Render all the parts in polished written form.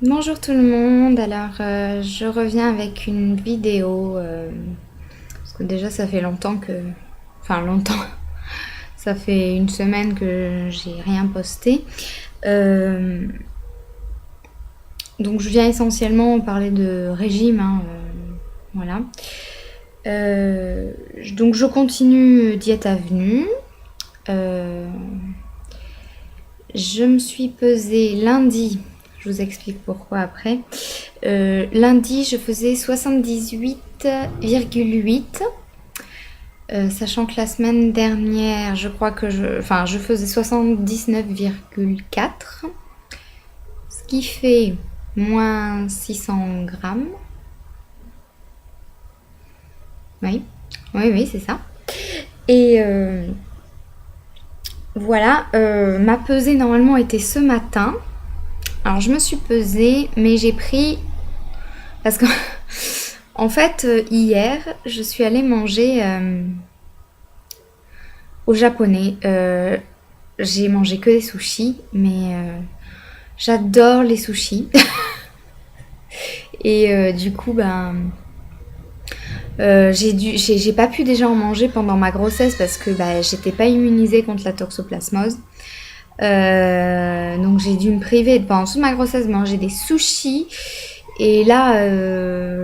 Bonjour tout le monde, alors je reviens avec une vidéo, parce que déjà ça fait longtemps que... Enfin longtemps, ça fait une semaine que j'ai rien posté. Euh, donc je viens essentiellement parler de régime, hein, voilà. Donc je continue Diète Avenue. Euh, je me suis pesée lundi, je vous explique pourquoi après. Lundi, je faisais 78,8. Sachant que la semaine dernière, je crois que je faisais 79,4. Ce qui fait moins 600 grammes. Oui, oui, c'est ça. Et voilà, ma pesée normalement était ce matin. Alors je me suis pesée, mais j'ai pris... Parce que en fait, hier, je suis allée manger au japonais. J'ai mangé que des sushis, mais j'adore les sushis. Et du coup, j'ai pas pu déjà en manger pendant ma grossesse parce que j'étais pas immunisée contre la toxoplasmose. Donc j'ai dû me priver pendant toute ma grossesse de manger des sushis. Et là,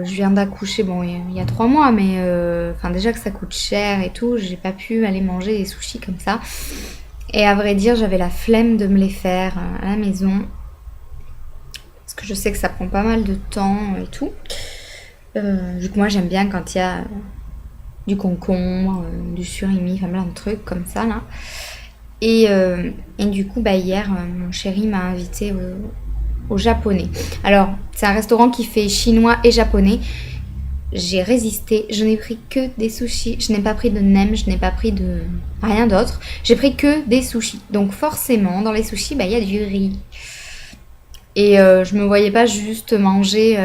je viens d'accoucher, bon, il y a 3 mois, mais déjà que ça coûte cher et tout, j'ai pas pu aller manger des sushis comme ça. Et à vrai dire, j'avais la flemme de me les faire à la maison. Parce que je sais que ça prend pas mal de temps et tout. Vu que moi, j'aime bien quand il y a du concombre, du surimi, enfin plein de trucs comme ça, là. Et du coup, hier, mon chéri m'a invité au japonais. Alors, c'est un restaurant qui fait chinois et japonais. J'ai résisté, je n'ai pris que des sushis, je n'ai pas pris de nem, je n'ai pas pris de rien d'autre. J'ai pris que des sushis. Donc forcément, dans les sushis, il y a du riz. Et je me voyais pas juste manger,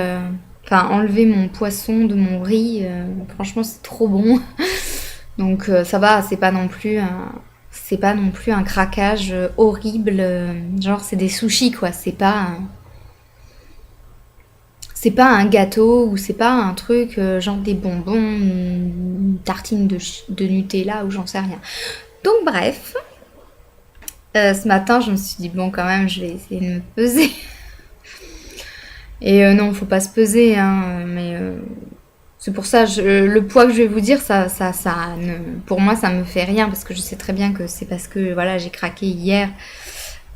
enlever mon poisson de mon riz. Franchement, c'est trop bon. Donc ça va, c'est pas non plus un craquage horrible. Genre c'est des sushis quoi, c'est pas un gâteau ou c'est pas un truc genre des bonbons, une tartine de Nutella ou j'en sais rien. Donc bref, ce matin je me suis dit bon quand même je vais essayer de me peser. Et non, faut pas se peser, hein, mais c'est pour ça le poids que je vais vous dire, pour moi ça me fait rien parce que je sais très bien que c'est parce que voilà j'ai craqué hier.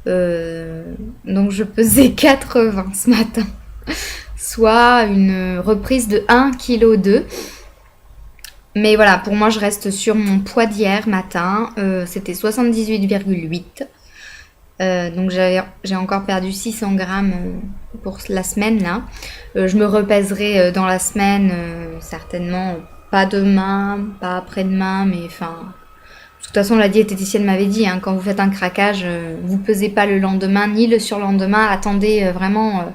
Donc je pesais 80 ce matin. Soit une reprise de 1,2 kg. Mais voilà, pour moi, je reste sur mon poids d'hier matin. C'était 78,8. Donc j'ai encore perdu 600 grammes pour la semaine là. Je me repèserai dans la semaine, certainement pas demain, pas après-demain, mais enfin... De toute façon, la diététicienne m'avait dit, hein, quand vous faites un craquage, vous pesez pas le lendemain ni le surlendemain. Attendez vraiment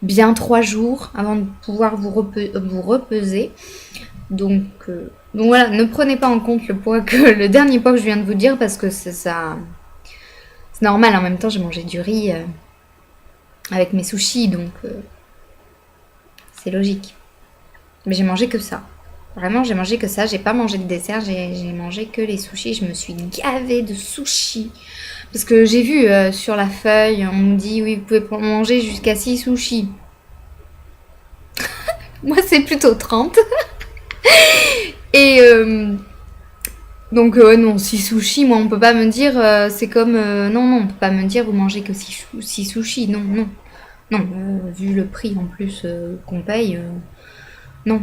bien 3 jours avant de pouvoir vous repeser. Donc voilà, ne prenez pas en compte le dernier poids que je viens de vous dire parce que c'est normal. En même temps, j'ai mangé du riz avec mes sushis, donc c'est logique. Mais j'ai mangé que ça. Vraiment, j'ai mangé que ça. J'ai pas mangé de dessert. J'ai mangé que les sushis. Je me suis gavée de sushis. Parce que j'ai vu sur la feuille, on me dit oui, vous pouvez manger jusqu'à 6 sushis. Moi, c'est plutôt 30. Et donc, non, 6 sushis, moi, on peut pas me dire, c'est comme. Non, on peut pas me dire, vous mangez que 6 sushis. Non, non. Non, vu le prix en plus qu'on paye, non.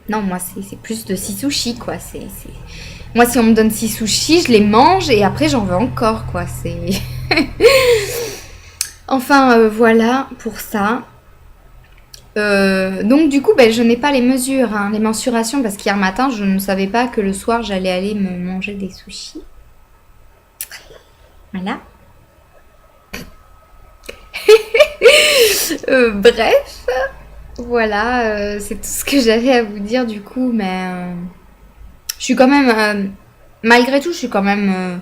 Non, moi, c'est plus de 6 sushis, quoi. Moi, si on me donne 6 sushis, je les mange et après, j'en veux encore, quoi. C'est. Enfin, voilà pour ça. Donc du coup, je n'ai pas les mesures, hein, les mensurations, parce qu'hier matin, je ne savais pas que le soir, j'allais aller me manger des sushis. Voilà. Bref, voilà, c'est tout ce que j'avais à vous dire du coup, mais je suis quand même, malgré tout, je suis quand même,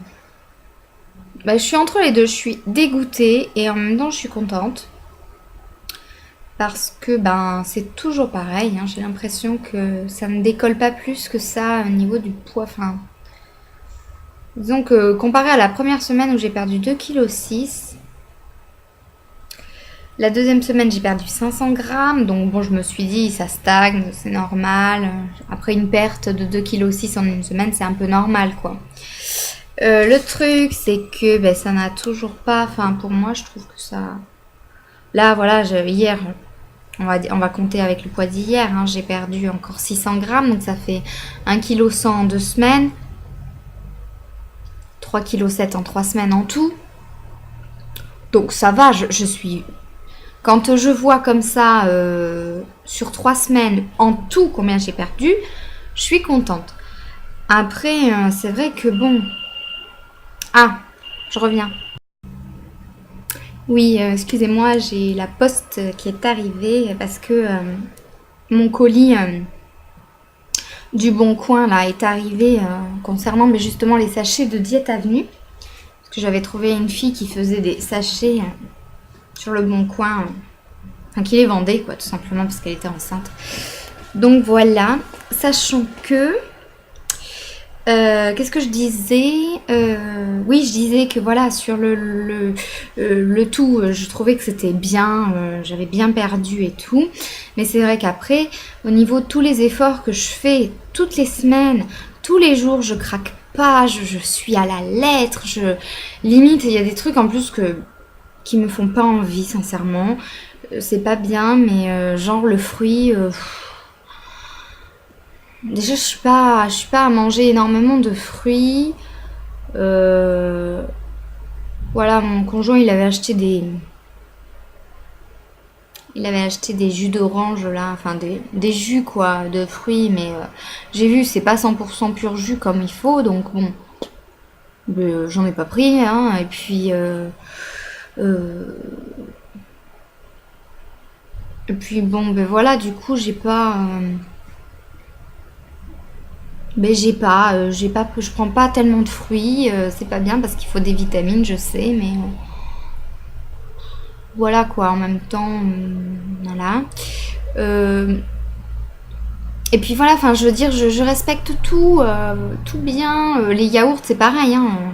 je suis entre les deux, je suis dégoûtée et en même temps, je suis contente. parce que ben c'est toujours pareil, hein. J'ai l'impression que ça ne décolle pas plus que ça au niveau du poids. Enfin, disons que comparé à la première semaine où j'ai perdu 2,6 kg, la deuxième semaine j'ai perdu 500 grammes, donc bon je me suis dit ça stagne, c'est normal. Après une perte de 2,6 kg en une semaine c'est un peu normal quoi. Le truc c'est que ben, ça n'a toujours pas, enfin pour moi je trouve que ça... Là voilà, hier, on va compter avec le poids d'hier, hein, j'ai perdu encore 600 grammes, donc ça fait 1,1 kg en 2 semaines, 3,7 kg en 3 semaines en tout. Donc ça va, je suis... Quand je vois comme ça, sur 3 semaines, en tout, combien j'ai perdu, je suis contente. Après, c'est vrai que bon... Ah, je reviens. Oui, excusez-moi, j'ai la poste qui est arrivée parce que mon colis du Bon Coin là est arrivé concernant mais justement les sachets de Diète Avenue. Parce que j'avais trouvé une fille qui faisait des sachets sur le Bon Coin, enfin qui les vendait quoi, tout simplement parce qu'elle était enceinte. Donc voilà, sachant que... qu'est-ce que je disais? Oui, je disais que voilà, sur le tout, je trouvais que c'était bien, j'avais bien perdu et tout. Mais c'est vrai qu'après, au niveau de tous les efforts que je fais toutes les semaines, tous les jours, je craque pas, je suis à la lettre, limite, il y a des trucs en plus qui me font pas envie, sincèrement. C'est pas bien, mais genre le fruit... Déjà, je suis pas à manger énormément de fruits. Voilà, mon conjoint, il avait acheté des jus d'orange là, enfin des jus quoi, de fruits, mais j'ai vu c'est pas 100% pur jus comme il faut, donc bon, j'en ai pas pris, hein. Euh, et puis bon, ben voilà, du coup j'ai pas. Mais je prends pas tellement de fruits, c'est pas bien parce qu'il faut des vitamines, je sais, mais voilà quoi, en même temps, voilà. Euh, et puis voilà, enfin, je veux dire, je respecte tout, tout bien. Les yaourts, c'est pareil, hein.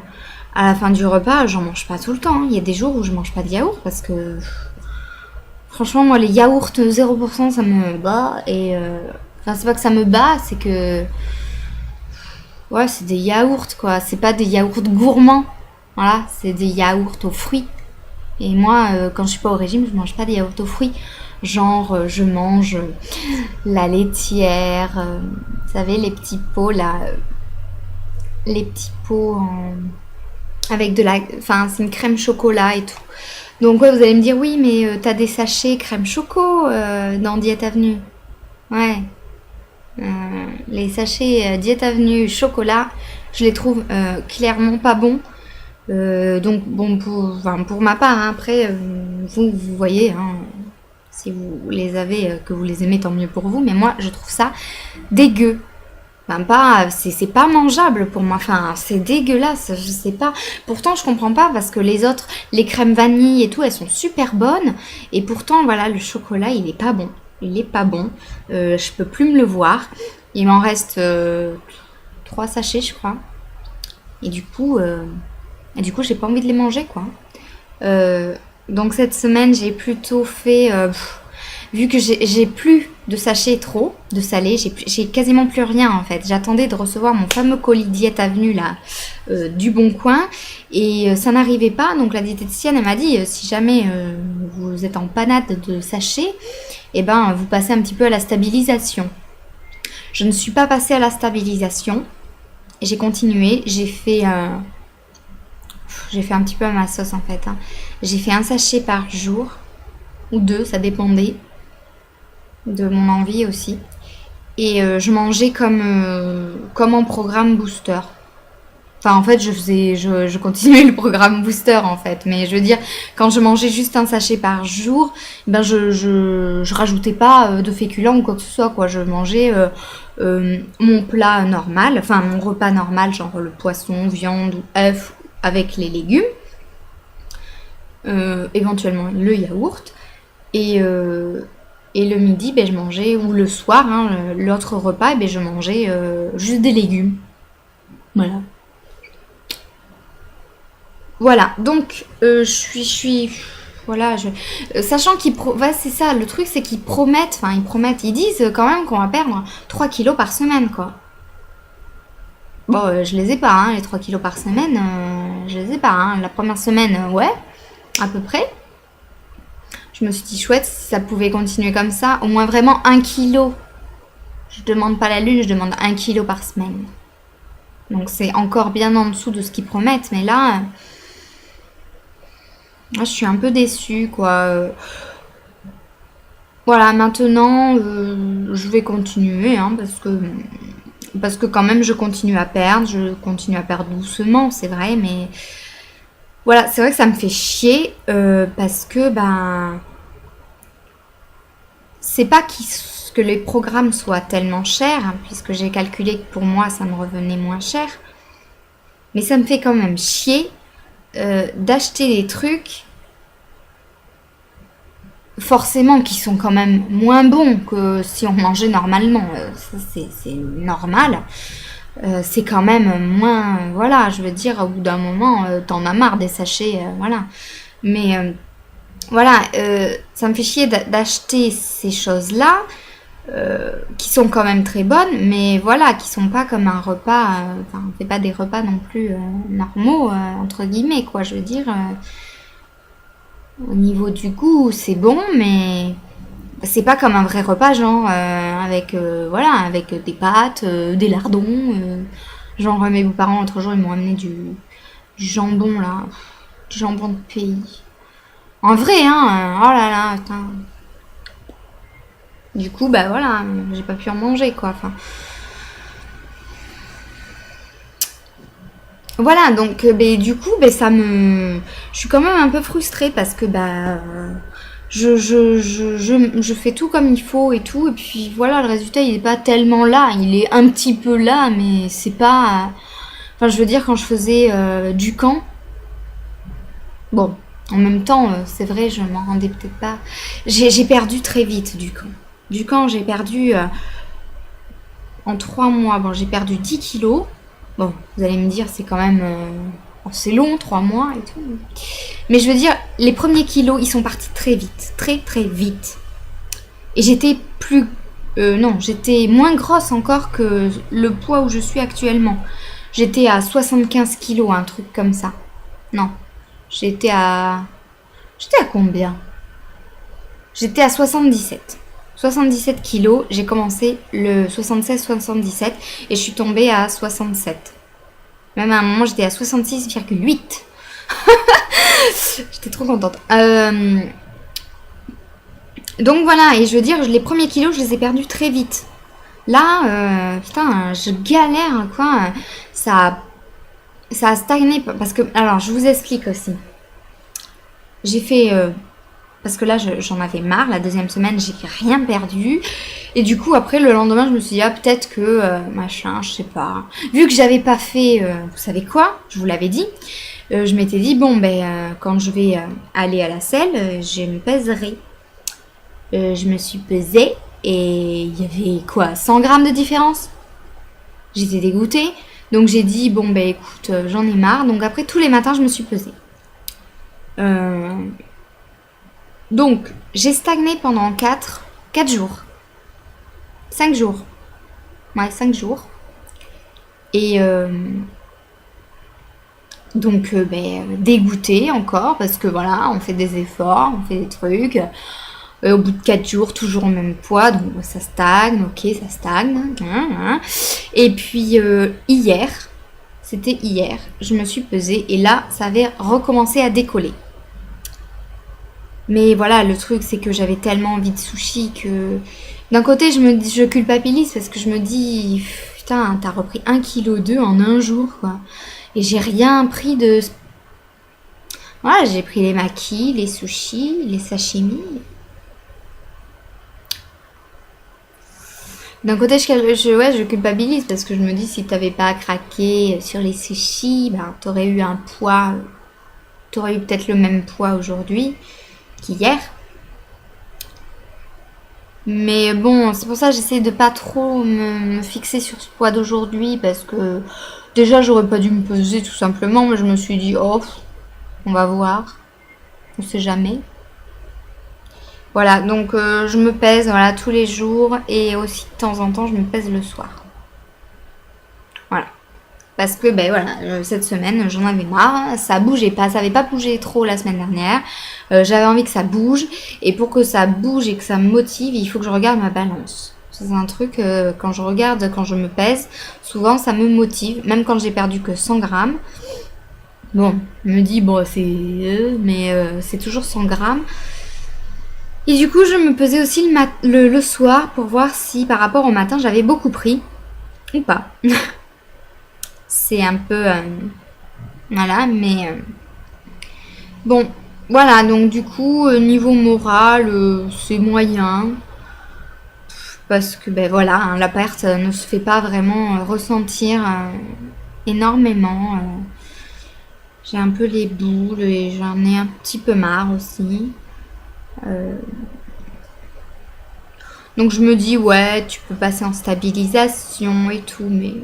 À la fin du repas, j'en mange pas tout le temps, hein. Il y a des jours où je mange pas de yaourt parce que, franchement, moi, les yaourts 0%, ça me bat. Et, enfin, c'est pas que ça me bat, c'est que ouais, c'est des yaourts, quoi. C'est pas des yaourts gourmands. Voilà, c'est des yaourts aux fruits. Et moi, quand je suis pas au régime, je mange pas des yaourts aux fruits. Genre, je mange la laitière, vous savez, les petits pots, là. Les petits pots avec de la... Enfin, c'est une crème chocolat et tout. Donc, ouais, vous allez me dire, oui, mais t'as des sachets crème choco dans Diète Avenue. Ouais. Les sachets Diète Avenue chocolat, je les trouve clairement pas bons. Donc bon, pour ma part, hein, après, vous voyez, hein, si vous les avez, que vous les aimez, tant mieux pour vous. Mais moi, je trouve ça dégueu. Enfin, c'est pas mangeable pour moi. Enfin, c'est dégueulasse. Je sais pas. Pourtant, je comprends pas parce que les autres, les crèmes vanille et tout, elles sont super bonnes. Et pourtant, voilà, le chocolat, il est pas bon. Il est pas bon. Je peux plus me le voir. Il m'en reste 3 sachets, je crois. Et du coup, j'ai pas envie de les manger, quoi. Donc cette semaine, j'ai plutôt fait... vu que j'ai plus de sachets trop, de salé, j'ai quasiment plus rien, en fait. J'attendais de recevoir mon fameux colis Diète Avenue, là, du Bon Coin. Et ça n'arrivait pas. Donc la diététicienne, elle m'a dit, si jamais vous êtes en panade de sachets, eh ben, vous passez un petit peu à la stabilisation. Je ne suis pas passée à la stabilisation. J'ai continué. J'ai fait un petit peu à ma sauce, en fait, hein. J'ai fait un sachet par jour. Ou 2, ça dépendait de mon envie aussi. Et je mangeais comme en programme booster. Enfin, en fait, je continuais le programme booster, en fait. Mais je veux dire, quand je mangeais juste un sachet par jour, ben je rajoutais pas de féculents ou quoi que ce soit, quoi. Je mangeais mon plat normal, enfin mon repas normal, genre le poisson, viande ou œuf avec les légumes. Éventuellement le yaourt. Et, euh, et le midi, ben, je mangeais, ou le soir, hein, l'autre repas, ben, je mangeais juste des légumes. Voilà. Voilà, donc voilà, sachant ouais, c'est ça, le truc c'est ils disent quand même qu'on va perdre 3 kilos par semaine, quoi. Bon, je les ai pas, hein, les 3 kilos par semaine, je les ai pas, hein. La première semaine, ouais, à peu près. Je me suis dit, chouette, si ça pouvait continuer comme ça, au moins vraiment 1 kilo. Je demande pas la lune, je demande 1 kilo par semaine. Donc c'est encore bien en dessous de ce qu'ils promettent, mais là, je suis un peu déçue, quoi. Voilà, maintenant, je vais continuer, hein, parce que quand même, je continue à perdre doucement, c'est vrai, mais voilà, c'est vrai que ça me fait chier, parce que, ben, c'est pas que les programmes soient tellement chers, hein, puisque j'ai calculé que pour moi, ça me revenait moins cher, mais ça me fait quand même chier, d'acheter des trucs forcément qui sont quand même moins bons que si on mangeait normalement. Ça, c'est normal. C'est quand même moins. Voilà, je veux dire, au bout d'un moment, t'en as marre des sachets. Voilà. Mais voilà, ça me fait chier d'acheter ces choses-là. Qui sont quand même très bonnes, mais voilà, qui sont pas comme un repas. Enfin, on fait pas des repas non plus normaux, entre guillemets, quoi. Je veux dire, au niveau du goût, c'est bon, mais c'est pas comme un vrai repas, genre avec voilà, avec des pâtes, des lardons. Genre mes beaux-parents l'autre jour ils m'ont amené du jambon là, du jambon de pays. En vrai, hein, oh là là, putain. Du coup, bah voilà, j'ai pas pu en manger quoi. Enfin, voilà, donc ben, du coup, ben, je suis quand même un peu frustrée parce que bah, je fais tout comme il faut et tout, et puis voilà, le résultat il est pas tellement là, il est un petit peu là, mais c'est pas. Enfin, je veux dire, quand je faisais du camp, bon, en même temps, c'est vrai, je m'en rendais peut-être pas. J'ai perdu très vite du camp. Du camp, j'ai perdu en 3 mois, bon, j'ai perdu 10 kilos. Bon, vous allez me dire, c'est quand même. C'est long, 3 mois et tout. Mais je veux dire, les premiers kilos, ils sont partis très vite. Très, très vite. Et j'étais plus. Non, j'étais moins grosse encore que le poids où je suis actuellement. J'étais à 75 kilos, un truc comme ça. Non, j'étais à. J'étais à combien? J'étais à 77. 77 kilos, j'ai commencé le 76-77 et je suis tombée à 67. Même à un moment, j'étais à 66,8. J'étais trop contente. Donc voilà, et je veux dire, les premiers kilos, je les ai perdus très vite. Là, putain, je galère, quoi. Ça, ça a stagné. Parce que, alors, je vous explique aussi. J'ai fait. Parce que là, j'en avais marre. La deuxième semaine, j'ai rien perdu. Et du coup, après, le lendemain, je me suis dit, ah, peut-être que, machin, je sais pas. Vu que j'avais pas fait, vous savez quoi? Je vous l'avais dit. Je m'étais dit, bon, ben, quand je vais aller à la selle, je me pèserai. Je me suis pesée et il y avait quoi, 100 grammes de différence. J'étais dégoûtée. Donc j'ai dit, bon, ben écoute, j'en ai marre. Donc après, tous les matins, je me suis pesée. Euh, donc, j'ai stagné pendant 4 jours. 5 jours. Ouais, 5 jours. Et donc, dégoûtée encore, parce que voilà, on fait des efforts, on fait des trucs. Au bout de 4 jours, toujours au même poids, donc ça stagne, ok, ça stagne. Et puis c'était hier, je me suis pesée et là, ça avait recommencé à décoller. Mais voilà, le truc, c'est que j'avais tellement envie de sushi que d'un côté, je culpabilise parce que je me dis, putain, t'as repris 1,2 kg en un jour, quoi. Et j'ai rien pris de. Voilà, j'ai pris les makis, les sushis, les sashimi. D'un côté, ouais, je culpabilise parce que je me dis si t'avais pas craqué sur les sushis, ben, t'aurais eu un poids, t'aurais eu peut-être le même poids aujourd'hui qu'hier. Mais bon, c'est pour ça que j'essaie de pas trop me fixer sur ce poids d'aujourd'hui parce que déjà j'aurais pas dû me peser tout simplement, mais je me suis dit oh, on va voir, on sait jamais. Voilà, donc je me pèse voilà tous les jours et aussi de temps en temps je me pèse le soir. Voilà. Parce que ben voilà, cette semaine j'en avais marre, ça bougeait pas, ça avait pas bougé trop la semaine dernière. J'avais envie que ça bouge et pour que ça bouge et que ça me motive, il faut que je regarde ma balance. C'est un truc quand je regarde, quand je me pèse, souvent ça me motive, même quand j'ai perdu que 100 grammes. Bon, je me dis bon c'est mais c'est toujours 100 grammes. Et du coup je me pesais aussi le soir pour voir si par rapport au matin j'avais beaucoup pris ou pas. C'est un peu voilà, mais bon, voilà, donc du coup, niveau moral, c'est moyen. Parce que, ben voilà, hein, la perte ne se fait pas vraiment ressentir énormément. J'ai un peu les boules et j'en ai un petit peu marre aussi. Euh, donc je me dis, ouais, tu peux passer en stabilisation et tout, mais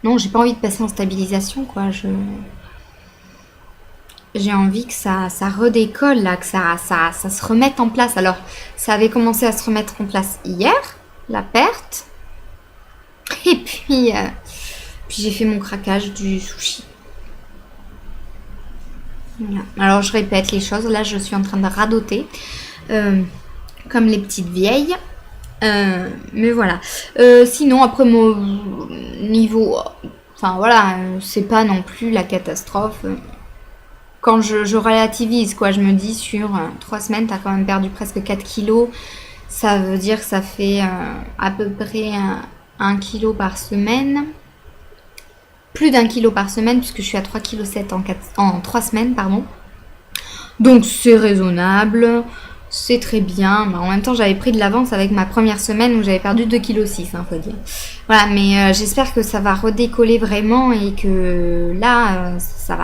non, j'ai pas envie de passer en stabilisation, quoi. J'ai envie que ça redécolle, là, que ça se remette en place. Alors, ça avait commencé à se remettre en place hier, la perte. Et puis j'ai fait mon craquage du sushi. Voilà. Alors, je répète les choses. Là, je suis en train de radoter, comme les petites vieilles. Mais voilà. Sinon, après mon niveau... Enfin, voilà, c'est pas non plus la catastrophe. Quand je relativise, quoi, je me dis sur 3 semaines, t'as quand même perdu presque 4 kilos. Ça veut dire que ça fait à peu près 1 kilo par semaine. Plus d'1 kilo par semaine, puisque je suis à 3,7 kg en 3 semaines, pardon. Donc c'est raisonnable, c'est très bien. Mais en même temps, j'avais pris de l'avance avec ma première semaine où j'avais perdu 2,6 kg, hein, faut dire. Voilà, mais j'espère que ça va redécoller vraiment et que là, ça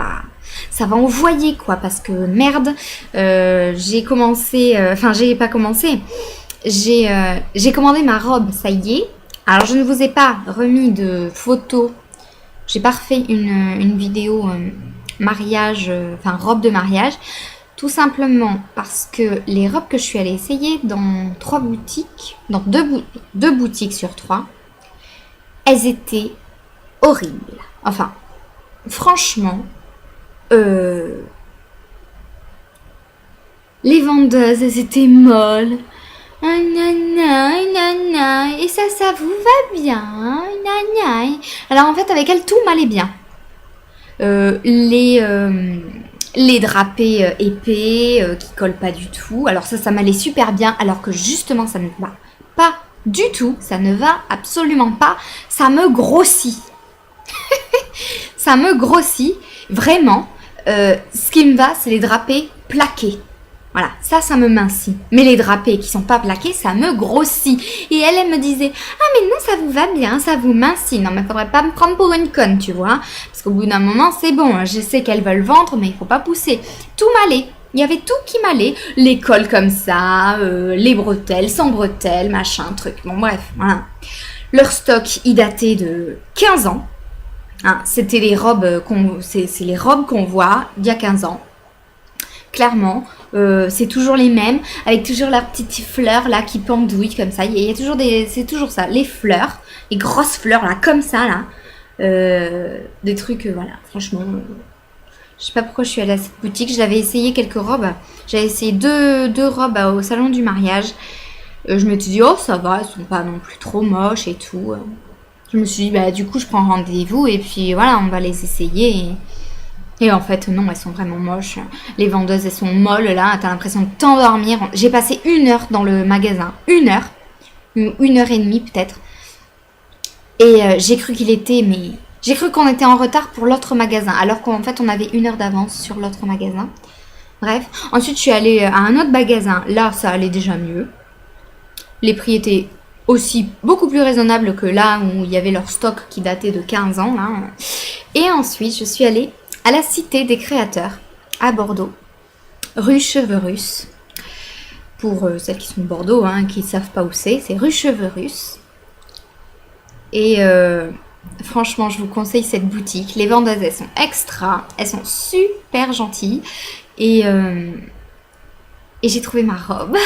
va envoyer, quoi, parce que merde, j'ai commencé, enfin j'ai pas commencé, j'ai commandé ma robe, ça y est. Alors je ne vous ai pas remis de photos, j'ai pas refait une vidéo mariage, enfin robe de mariage, tout simplement parce que les robes que je suis allée essayer dans 3 boutiques, dans deux boutiques sur 3, elles étaient horribles. Enfin, franchement, les vendeuses, elles étaient molles. Et ça vous va bien. Alors en fait, avec elle, tout m'allait bien. Les drapés épais qui collent pas du tout. Alors ça m'allait super bien. Alors que justement, ça ne va pas du tout. Ça ne va absolument pas. Ça me grossit. Ça me grossit. Vraiment. Ce qui me va, c'est les drapés plaqués. Voilà, ça me mincit. Mais les drapés qui sont pas plaqués, ça me grossit. Et elle me disait, ah mais non, ça vous va bien, ça vous mincit. Non, mais faudrait pas me prendre pour une conne, tu vois. Parce qu'au bout d'un moment, c'est bon. Je sais qu'elles veulent vendre, mais il faut pas pousser. Tout m'allait. Il y avait tout qui m'allait. Les cols comme ça, les bretelles, sans bretelles, machin, truc. Bon, bref, voilà. Leur stock, il datait de 15 ans. Hein, c'était les robes c'est les robes qu'on voit d'il y a 15 ans. Clairement, c'est toujours les mêmes, avec toujours leurs petites fleurs là qui pendouillent comme ça. Il y a toujours c'est toujours ça, les fleurs, les grosses fleurs là, comme ça là. Des trucs, voilà, franchement. Je sais pas pourquoi je suis allée à cette boutique. J'avais essayé quelques robes. J'avais essayé deux robes au salon du mariage. Je me suis dit, oh ça va, elles sont pas non plus trop moches et tout. Je me suis dit, bah du coup je prends rendez-vous et puis voilà, on va les essayer. Et en fait, non, elles sont vraiment moches. Les vendeuses, elles sont molles, là. T'as l'impression de t'endormir. J'ai passé 1 heure dans le magasin. 1 heure. 1 heure et demie, peut-être. Et j'ai cru qu'il était... mais j'ai cru qu'on était en retard pour l'autre magasin. Alors qu'en fait, on avait 1 heure d'avance sur l'autre magasin. Bref. Ensuite, je suis allée à un autre magasin. Là, ça allait déjà mieux. Les prix étaient aussi beaucoup plus raisonnables que là où il y avait leur stock qui datait de 15 ans, là. Et ensuite, je suis allée à la Cité des Créateurs, à Bordeaux, rue Cheveux Russes, pour celles qui sont de Bordeaux, hein, qui ne savent pas où c'est rue Chevreus. Et franchement, je vous conseille cette boutique. Les vendeuses, elles sont extra, elles sont super gentilles. Et j'ai trouvé ma robe.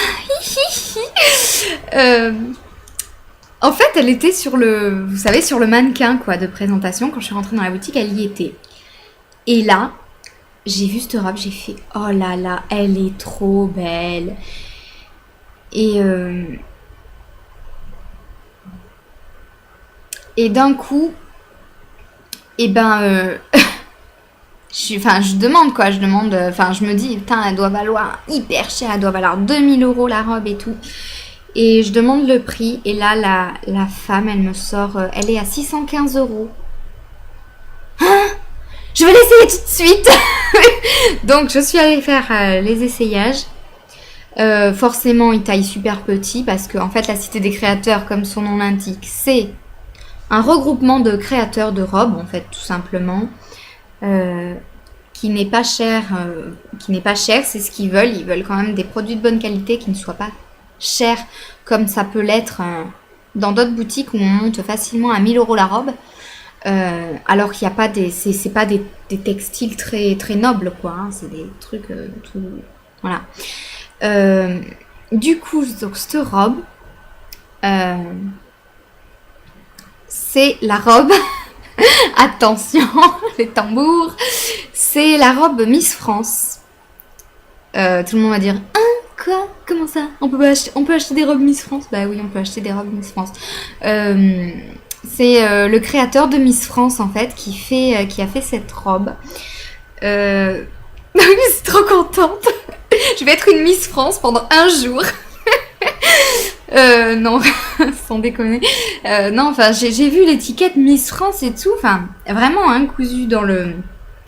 En fait, elle était sur vous savez, sur le mannequin quoi, de présentation. Quand je suis rentrée dans la boutique, elle y était. Et là, j'ai vu cette robe, j'ai fait « Oh là là, elle est trop belle !» Et d'un coup, et ben, je demande quoi, je me dis, putain, elle doit valoir hyper cher, elle doit valoir 2000 € la robe et tout. Et je demande le prix, et là, la femme, elle me sort, elle est à 615 €. Hein? Je vais l'essayer tout de suite. Donc, je suis allée faire les essayages. Forcément, il taille super petit, parce que, en fait, la Cité des Créateurs, comme son nom l'indique, c'est un regroupement de créateurs de robes, en fait, tout simplement, qui n'est pas cher. C'est ce qu'ils veulent. Ils veulent quand même des produits de bonne qualité qui ne soient pas chers, comme ça peut l'être dans d'autres boutiques où on monte facilement à 1000 € la robe, alors qu'il n'y a pas c'est pas des textiles très très nobles, quoi. Hein, c'est des trucs tout, voilà. Du coup, donc cette robe. C'est la robe, attention, les tambours, c'est la robe Miss France. Tout le monde va dire, hein, quoi? Comment ça? On peut acheter des robes Miss France? Bah oui, on peut acheter des robes Miss France. C'est le créateur de Miss France, en fait, qui a fait cette robe. Je suis trop contente. Je vais être une Miss France pendant un jour. Non, sans déconner. Non, enfin, j'ai vu l'étiquette Miss France et tout. Enfin, vraiment, hein, cousu dans le...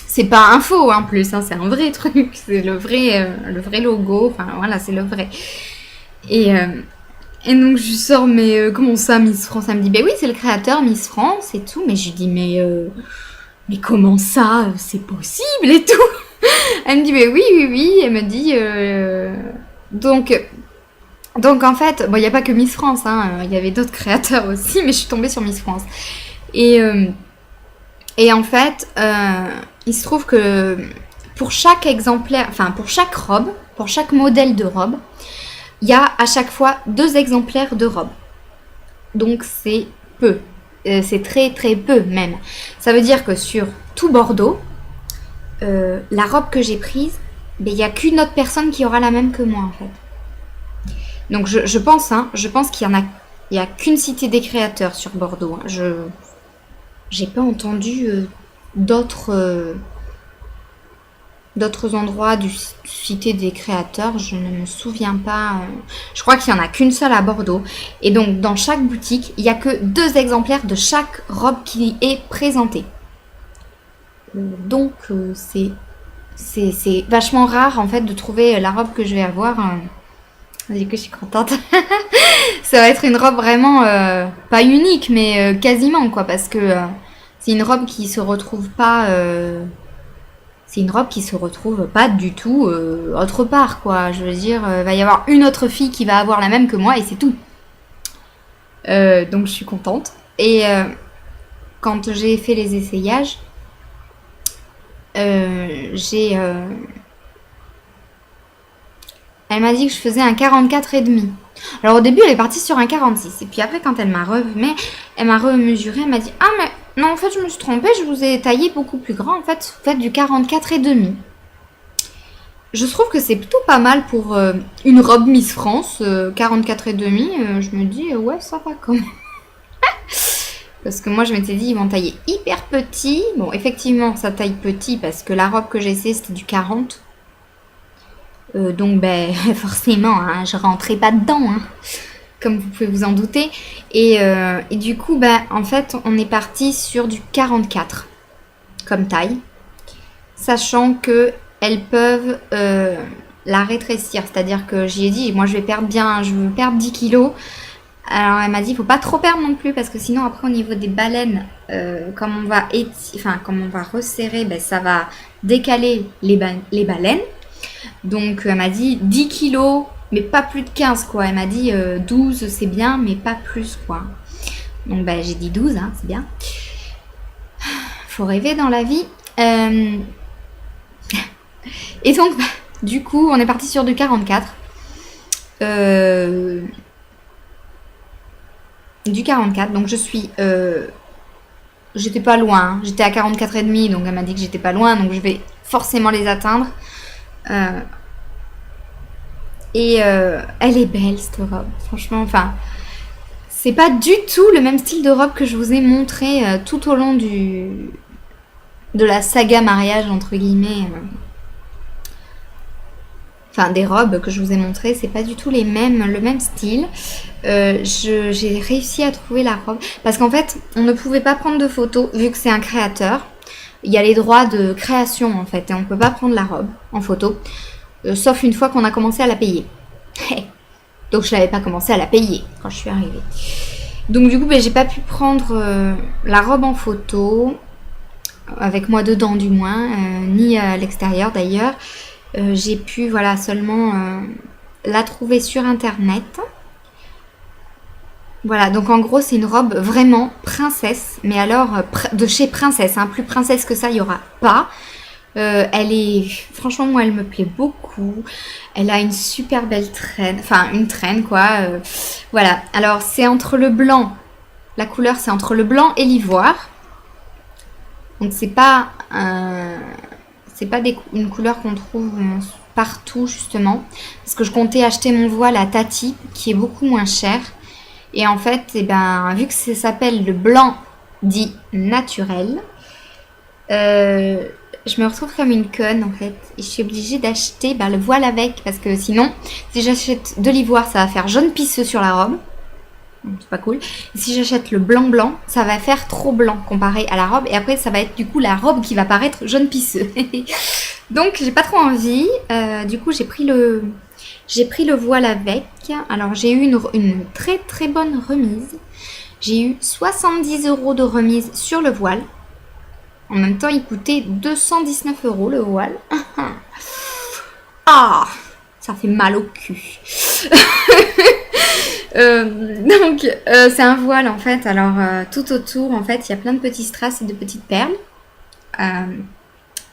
C'est pas un faux, en plus, hein, c'est un vrai truc. C'est le vrai logo. Enfin, voilà, c'est le vrai. Et donc, je lui sors, mais comment ça, Miss France? Elle me dit, ben oui, c'est le créateur Miss France et tout. Mais je lui dis, mais comment ça? C'est possible et tout. Elle me dit, ben oui. Elle me dit, donc en fait, bon, il n'y a pas que Miss France, hein, il y avait d'autres créateurs aussi, mais je suis tombée sur Miss France. Et en fait, il se trouve que pour chaque exemplaire, enfin pour chaque robe, pour chaque modèle de robe, il y a à chaque fois 2 exemplaires de robe. Donc c'est peu, c'est très très peu même. Ça veut dire que sur tout Bordeaux, la robe que j'ai prise, ben, il n'y a qu'une autre personne qui aura la même que moi en fait. Donc je pense qu'il y a qu'une Cité des Créateurs sur Bordeaux. Hein. J'ai pas entendu d'autres endroits du Cité des Créateurs. Je ne me souviens pas. Je crois qu'il y en a qu'une seule à Bordeaux. Et donc dans chaque boutique, il y a que 2 exemplaires de chaque robe qui est présentée. Donc c'est vachement rare en fait de trouver la robe que je vais avoir. Du coup, je suis contente. Ça va être une robe vraiment pas unique, mais quasiment quoi, parce que c'est une robe qui se retrouve pas. C'est une robe qui se retrouve pas du tout autre part quoi. Je veux dire, va y avoir une autre fille qui va avoir la même que moi et c'est tout. Donc je suis contente. Et quand j'ai fait les essayages, elle m'a dit que je faisais un 44,5. Alors au début, elle est partie sur un 46. Et puis après, quand elle m'a remesuré, elle m'a dit « Ah mais non, en fait, je me suis trompée, je vous ai taillé beaucoup plus grand. En fait, vous faites du 44,5. » Je trouve que c'est plutôt pas mal pour une robe Miss France. 44,5, je me dis « Ouais, ça va quand même. » Parce que moi, je m'étais dit, ils vont tailler hyper petit. Bon, effectivement, ça taille petit parce que la robe que j'ai essayée, c'était du 40. Donc ben forcément hein, je rentrais pas dedans hein, comme vous pouvez vous en douter et du coup ben en fait on est parti sur du 44 comme taille, sachant que elles peuvent la rétrécir, c'est à dire que j'y ai dit moi je veux perdre 10 kilos. Alors elle m'a dit il faut pas trop perdre non plus parce que sinon après au niveau des baleines comme on va resserrer, ben ça va décaler les baleines. Donc elle m'a dit 10 kilos mais pas plus de 15 quoi. Elle m'a dit 12 c'est bien, mais pas plus quoi. Donc bah, j'ai dit 12, hein, c'est bien. Faut rêver dans la vie. Et donc, bah, du coup, on est parti sur du 44. Du 44, donc je suis... j'étais pas loin, hein. J'étais à 44,5, donc elle m'a dit que j'étais pas loin, donc je vais forcément les atteindre. Elle est belle cette robe, franchement, enfin... C'est pas du tout le même style de robe que je vous ai montré tout au long de la saga mariage, entre guillemets. Enfin, des robes que je vous ai montrées, c'est pas du tout le même style. J'ai réussi à trouver la robe. Parce qu'en fait, on ne pouvait pas prendre de photos, vu que c'est un créateur. Il y a les droits de création, en fait, et on ne peut pas prendre la robe en photo. Sauf une fois qu'on a commencé à la payer. Donc je n'avais pas commencé à la payer quand je suis arrivée. Donc du coup, ben, j'ai pas pu prendre la robe en photo, avec moi dedans du moins, ni à l'extérieur d'ailleurs. J'ai pu voilà, seulement la trouver sur internet. Voilà, donc en gros c'est une robe vraiment princesse, mais alors de chez Princesse, hein, plus princesse que ça il n'y aura pas. Elle est, franchement moi elle me plaît beaucoup. Elle a une super belle traîne, enfin une traîne quoi. Voilà, alors c'est entre le blanc, la couleur c'est entre le blanc et l'ivoire. Donc c'est pas une couleur qu'on trouve partout justement. Parce que je comptais acheter mon voile à Tati qui est beaucoup moins cher. Et en fait, eh ben, vu que ça s'appelle le blanc dit naturel, je me retrouve comme une conne en fait. Et je suis obligée d'acheter le voile avec. Parce que sinon, si j'achète de l'ivoire, ça va faire jaune pisseux sur la robe. C'est pas cool. Et si j'achète le blanc, ça va faire trop blanc comparé à la robe. Et après, ça va être du coup la robe qui va paraître jaune pisseux. Donc, j'ai pas trop envie. Du coup, j'ai pris le voile avec. Alors, j'ai eu une très très bonne remise. J'ai eu 70 € de remise sur le voile. En même temps, il coûtait 219 € le voile. Ah, ça fait mal au cul. C'est un voile en fait. Alors, tout autour, en fait, il y a plein de petits strass et de petites perles.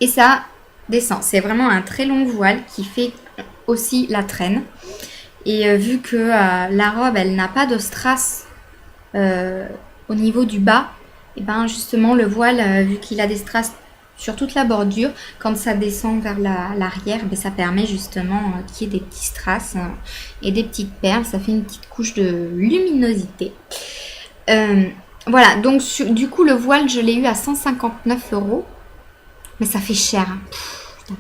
Et ça descend. C'est vraiment un très long voile qui fait aussi la traîne. Et vu que la robe, elle n'a pas de strass au niveau du bas, et ben justement le voile, vu qu'il a des strass sur toute la bordure, quand ça descend vers l'arrière, ben, ça permet justement qu'il y ait des petits strass et des petites perles. Ça fait une petite couche de luminosité. Voilà, donc du coup le voile, je l'ai eu à 159 €. Mais ça fait cher. Hein. Putain.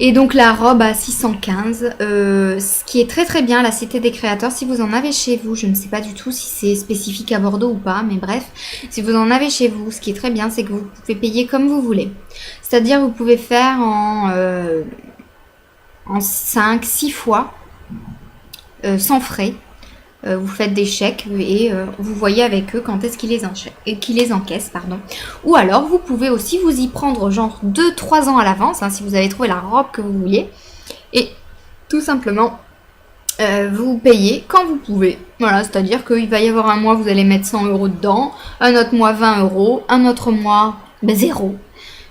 Et donc la robe à 615, ce qui est très très bien, la Cité des Créateurs. Si vous en avez chez vous, je ne sais pas du tout si c'est spécifique à Bordeaux ou pas, mais bref, si vous en avez chez vous, ce qui est très bien, c'est que vous pouvez payer comme vous voulez. C'est-à-dire vous pouvez faire en 5-6 fois, sans frais. Vous faites des chèques et vous voyez avec eux quand est-ce qu'ils les encaissent. Pardon. Ou alors vous pouvez aussi vous y prendre genre 2-3 ans à l'avance, hein, si vous avez trouvé la robe que vous vouliez. Et tout simplement vous payez quand vous pouvez. Voilà, c'est-à-dire qu'il va y avoir un mois vous allez mettre 100 € dedans, un autre mois 20 €, un autre mois 0.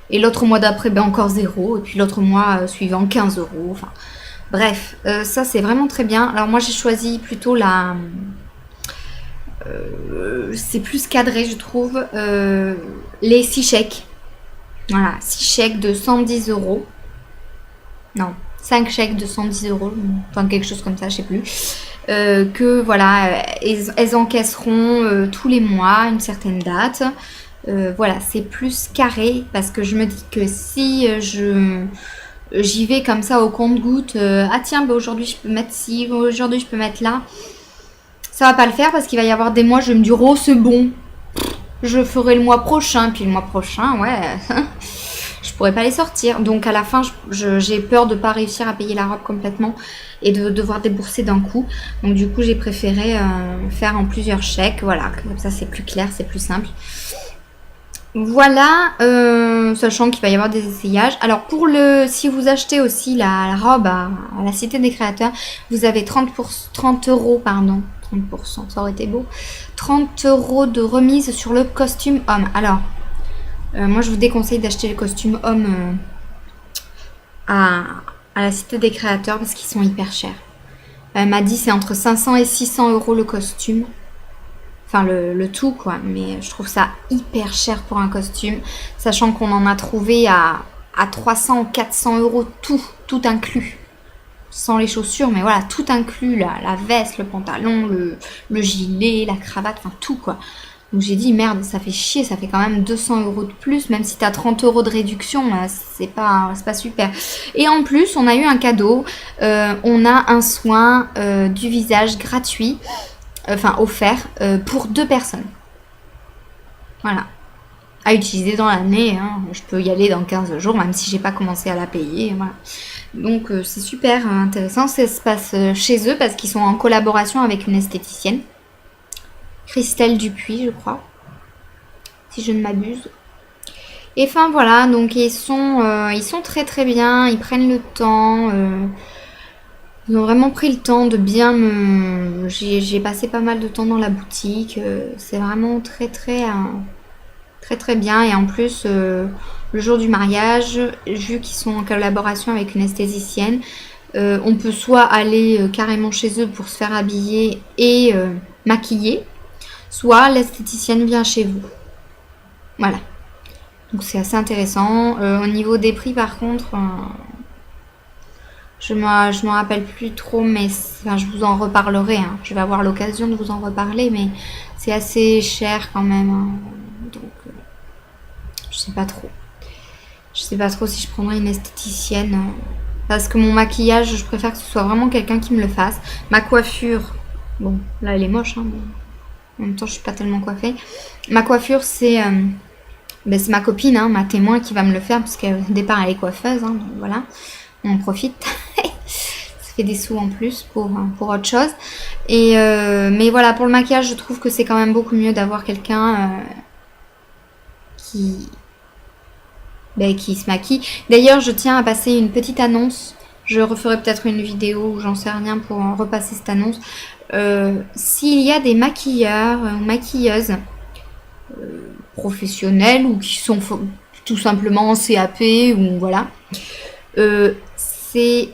Et l'autre mois d'après encore 0. Et puis l'autre mois suivant 15 €. Enfin... Bref, ça c'est vraiment très bien. Alors moi j'ai choisi plutôt c'est plus cadré je trouve, les 6 chèques. Voilà, 6 chèques de 110 €. Non, 5 chèques de 110 €, enfin quelque chose comme ça, je sais plus. Que voilà, elles encaisseront tous les mois une certaine date. Voilà, c'est plus carré parce que je me dis que si j'y vais comme ça au compte-gouttes, ah tiens, bah aujourd'hui je peux mettre ci, aujourd'hui je peux mettre là. Ça va pas le faire parce qu'il va y avoir des mois, je vais me dire, oh c'est bon, je ferai le mois prochain, puis le mois prochain, ouais, je pourrais pas les sortir. Donc à la fin, j'ai peur de pas réussir à payer la robe complètement et de devoir débourser d'un coup. Donc du coup, j'ai préféré faire en plusieurs chèques, voilà, comme ça c'est plus clair, c'est plus simple. Voilà, sachant qu'il va y avoir des essayages. Alors si vous achetez aussi la robe à la Cité des Créateurs, vous avez 30 euros, pardon, 30%, ça aurait été beau, 30 euros de remise sur le costume homme. Alors, moi je vous déconseille d'acheter les costumes hommes à, à la Cité des Créateurs parce qu'ils sont hyper chers. Elle m'a dit c'est entre 500 et 600 euros le costume. Enfin, le tout, quoi. Mais je trouve ça hyper cher pour un costume. Sachant qu'on en a trouvé à 300 ou 400 euros tout inclus. Sans les chaussures, mais voilà, tout inclus. La veste, le pantalon, le gilet, la cravate, enfin tout, quoi. Donc j'ai dit, merde, ça fait chier, ça fait quand même 200 euros de plus. Même si t'as 30 euros de réduction, c'est pas super. Et en plus, on a eu un cadeau. On a un soin du visage gratuit. Enfin offert pour 2 personnes. Voilà. À utiliser dans l'année. Hein. Je peux y aller dans 15 jours, même si j'ai pas commencé à la payer. Voilà. Donc c'est super intéressant. Ça se passe chez eux parce qu'ils sont en collaboration avec une esthéticienne. Christelle Dupuis, je crois. Si je ne m'abuse. Et enfin voilà, donc ils sont très très bien. Ils prennent le temps. Ils ont vraiment pris le temps de bien me... J'ai passé pas mal de temps dans la boutique. C'est vraiment très bien. Et en plus, le jour du mariage, vu qu'ils sont en collaboration avec une esthéticienne, on peut soit aller carrément chez eux pour se faire habiller et maquiller, soit l'esthéticienne vient chez vous. Voilà. Donc c'est assez intéressant. Au niveau des prix, par contre... Je me rappelle plus trop, mais enfin, je vous en reparlerai. Hein. Je vais avoir l'occasion de vous en reparler, mais c'est assez cher quand même. Hein. Donc, je sais pas trop. Je sais pas trop si je prendrais une esthéticienne. Parce que mon maquillage, je préfère que ce soit vraiment quelqu'un qui me le fasse. Ma coiffure, bon, là elle est moche, hein, mais en même temps je suis pas tellement coiffée. Ma coiffure, c'est ma copine, hein, ma témoin qui va me le faire, parce qu'au départ elle est coiffeuse, hein, donc voilà. On en profite. Ça fait des sous en plus pour autre chose. Et mais voilà, pour le maquillage, je trouve que c'est quand même beaucoup mieux d'avoir quelqu'un qui se maquille. D'ailleurs, je tiens à passer une petite annonce. Je referai peut-être une vidéo ou j'en sais rien pour repasser cette annonce. S'il y a des maquilleurs ou maquilleuses professionnels ou qui sont tout simplement en CAP ou voilà, c'est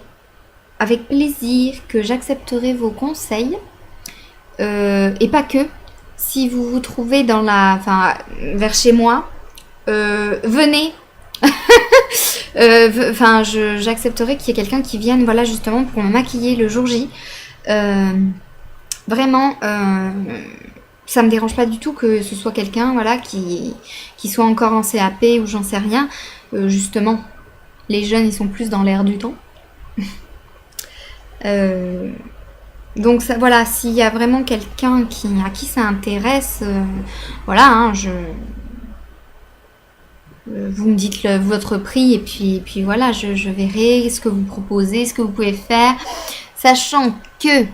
avec plaisir que j'accepterai vos conseils et pas que. Si vous vous trouvez vers chez moi, venez. J'accepterai qu'il y ait quelqu'un qui vienne, voilà, justement pour me maquiller le jour J. Vraiment, ça me dérange pas du tout que ce soit quelqu'un, voilà, qui soit encore en CAP ou j'en sais rien. Justement, les jeunes, ils sont plus dans l'air du temps. Donc ça, voilà, s'il y a vraiment quelqu'un à qui ça intéresse, voilà, hein, vous me dites votre prix et puis voilà, je verrai ce que vous proposez, ce que vous pouvez faire, sachant que,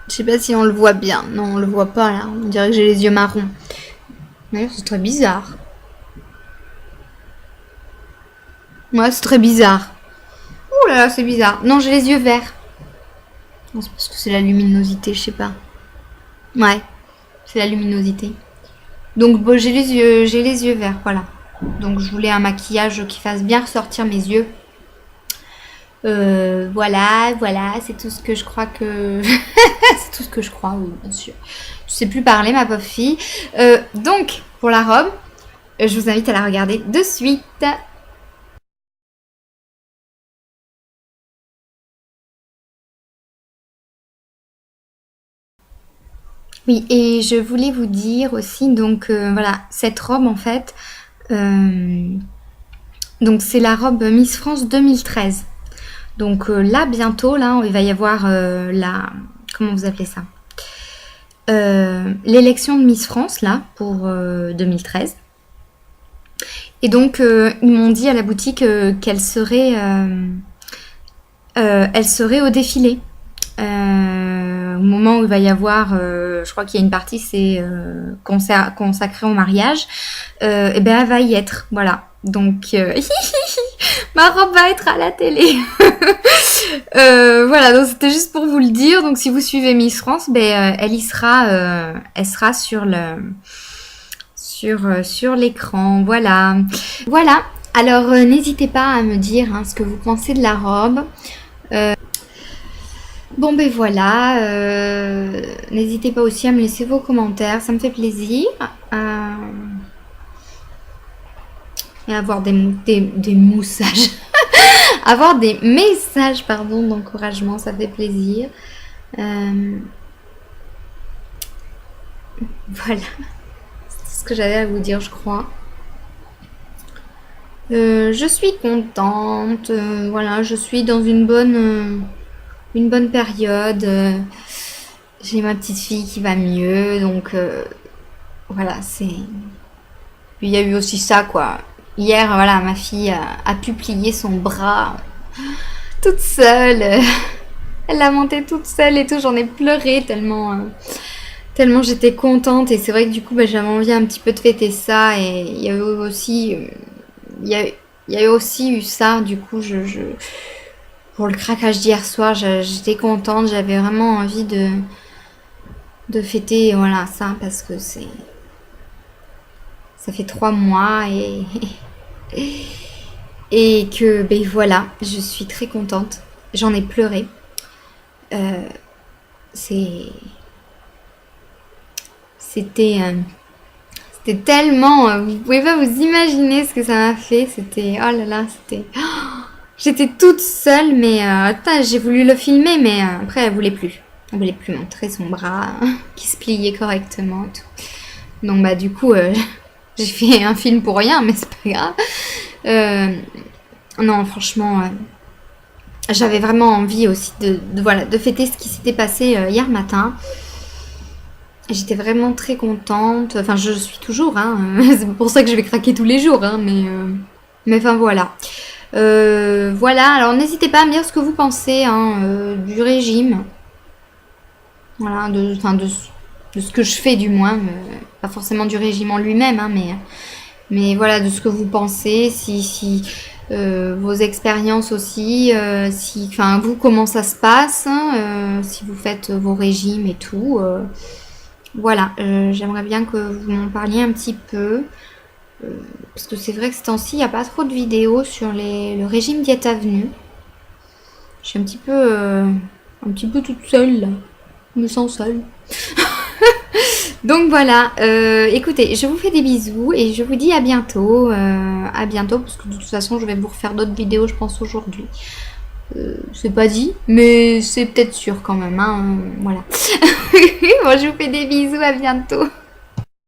je sais pas si on le voit bien, non on le voit pas là, on dirait que j'ai les yeux marrons. D'ailleurs c'est très bizarre. Ouais, c'est très bizarre. Ouh là là, c'est bizarre. Non, j'ai les yeux verts. Non, c'est parce que c'est la luminosité, je sais pas. Ouais, c'est la luminosité. Donc bon, j'ai les yeux verts, voilà. Donc je voulais un maquillage qui fasse bien ressortir mes yeux. Voilà, c'est tout ce que je crois que... c'est tout ce que je crois, oui, bien sûr. Je sais plus parler, ma pauvre fille. Donc, pour la robe, je vous invite à la regarder de suite. Oui, et je voulais vous dire aussi, donc voilà, cette robe en fait, donc c'est la robe Miss France 2013. Donc là, bientôt, là, il va y avoir comment vous appelez ça, l'élection de Miss France, là, pour 2013. Et donc, ils m'ont dit à la boutique qu'elle serait au défilé. Au moment où il va y avoir, je crois qu'il y a une partie, c'est consacré au mariage, et ben elle va y être, voilà. Donc, ma robe va être à la télé. Voilà, donc c'était juste pour vous le dire. Donc, si vous suivez Miss France, ben, elle y sera, elle sera sur l'écran. Voilà. Voilà. Alors, n'hésitez pas à me dire hein, ce que vous pensez de la robe. Bon, ben voilà. N'hésitez pas aussi à me laisser vos commentaires. Ça me fait plaisir. Et avoir des moussages. Avoir des messages, pardon, d'encouragement. Ça fait plaisir. Voilà. C'est ce que j'avais à vous dire, je crois. Je suis contente. Voilà, je suis dans une bonne période. J'ai ma petite fille qui va mieux. Donc, voilà, c'est... Puis il y a eu aussi ça, quoi. Hier, voilà, ma fille a pu plier son bras toute seule. Elle l'a monté toute seule et tout. J'en ai pleuré tellement j'étais contente. Et c'est vrai que du coup, bah, j'avais envie un petit peu de fêter ça. Et il y a eu aussi, il y a eu aussi eu ça. Du coup, pour le craquage d'hier soir, j'étais contente. J'avais vraiment envie de fêter, voilà, ça parce que ça fait 3 mois et que ben voilà, je suis très contente. J'en ai pleuré. C'était tellement, vous pouvez pas vous imaginer ce que ça m'a fait. C'était, oh là là, j'étais toute seule, mais putain, j'ai voulu le filmer, mais après elle voulait plus montrer son bras qui se pliait correctement et tout. Donc bah du coup j'ai fait un film pour rien, mais c'est pas grave. Non, franchement, j'avais vraiment envie aussi de fêter ce qui s'était passé hier matin. J'étais vraiment très contente. Enfin, je suis toujours, hein. C'est pour ça que je vais craquer tous les jours, hein. Mais enfin, voilà. Voilà, alors n'hésitez pas à me dire ce que vous pensez hein, du régime. Voilà, de ce que je fais du moins. Pas forcément du régime en lui-même, hein, mais voilà, de ce que vous pensez. Si vos expériences aussi, enfin, vous, comment ça se passe, hein, si vous faites vos régimes et tout. Voilà, j'aimerais bien que vous m'en parliez un petit peu. Parce que c'est vrai que ce temps-ci, il n'y a pas trop de vidéos sur le régime Diète Avenue. Je suis un petit peu toute seule, là. Je me sens seule. Donc voilà, écoutez, je vous fais des bisous et je vous dis à bientôt. À bientôt, parce que de toute façon, je vais vous refaire d'autres vidéos, je pense, aujourd'hui. C'est pas dit, mais c'est peut-être sûr quand même, hein, voilà. Bon, je vous fais des bisous, à bientôt.